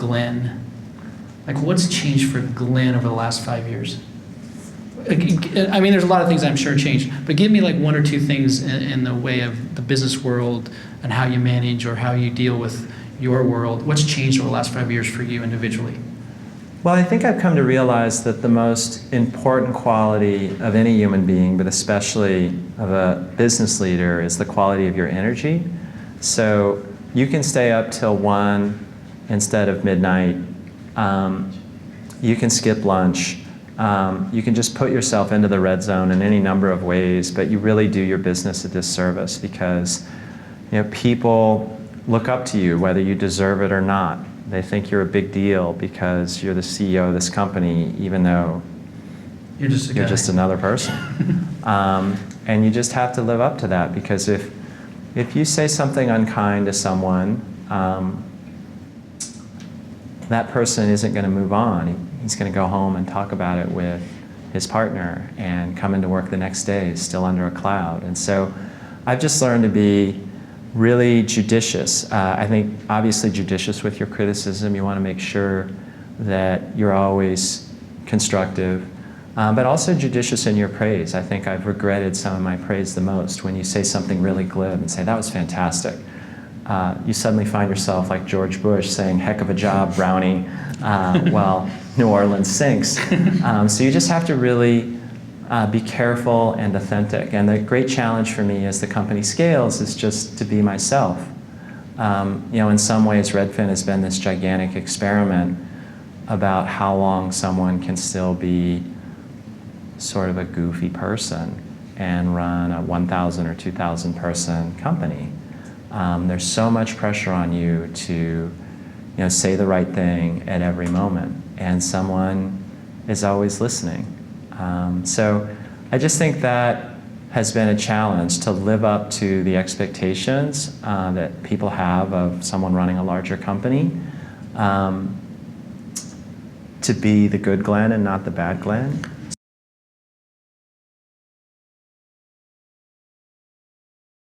Glenn, like what's changed for Glenn over the last 5 years? I mean, there's a lot of things I'm sure changed, but give me like one or two things in the way of the business world and how you manage or how you deal with your world. What's changed over the last 5 years for you individually? Well, I think I've come to realize that the most important quality of any human being, but especially of a business leader, is the quality of your energy. So you can stay up till 1 instead of midnight. You can skip lunch. You can just put yourself into the red zone in any number of ways, but you really do your business a disservice because people look up to you whether you deserve it or not. They think you're a big deal because you're the CEO of this company, even though you're just another person. And you just have to live up to that, because if you say something unkind to someone, that person isn't going to move on. He's going to go home and talk about it with his partner and come into work the next day still under a cloud. And so I've just learned to be really judicious. I think obviously judicious with your criticism. You want to make sure that you're always constructive, but also judicious in your praise. I think I've regretted some of my praise the most when you say something really glib and say, that was fantastic. You suddenly find yourself like George Bush saying, heck of a job, Brownie, while New Orleans sinks. So you just have to really be careful and authentic. And the great challenge for me as the company scales is just to be myself. In some ways, Redfin has been this gigantic experiment about how long someone can still be sort of a goofy person and run a 1,000 or 2,000 person company. There's so much pressure on you to say the right thing at every moment, and someone is always listening. So I just think that has been a challenge, to live up to the expectations that people have of someone running a larger company, to be the good Glenn and not the bad Glenn.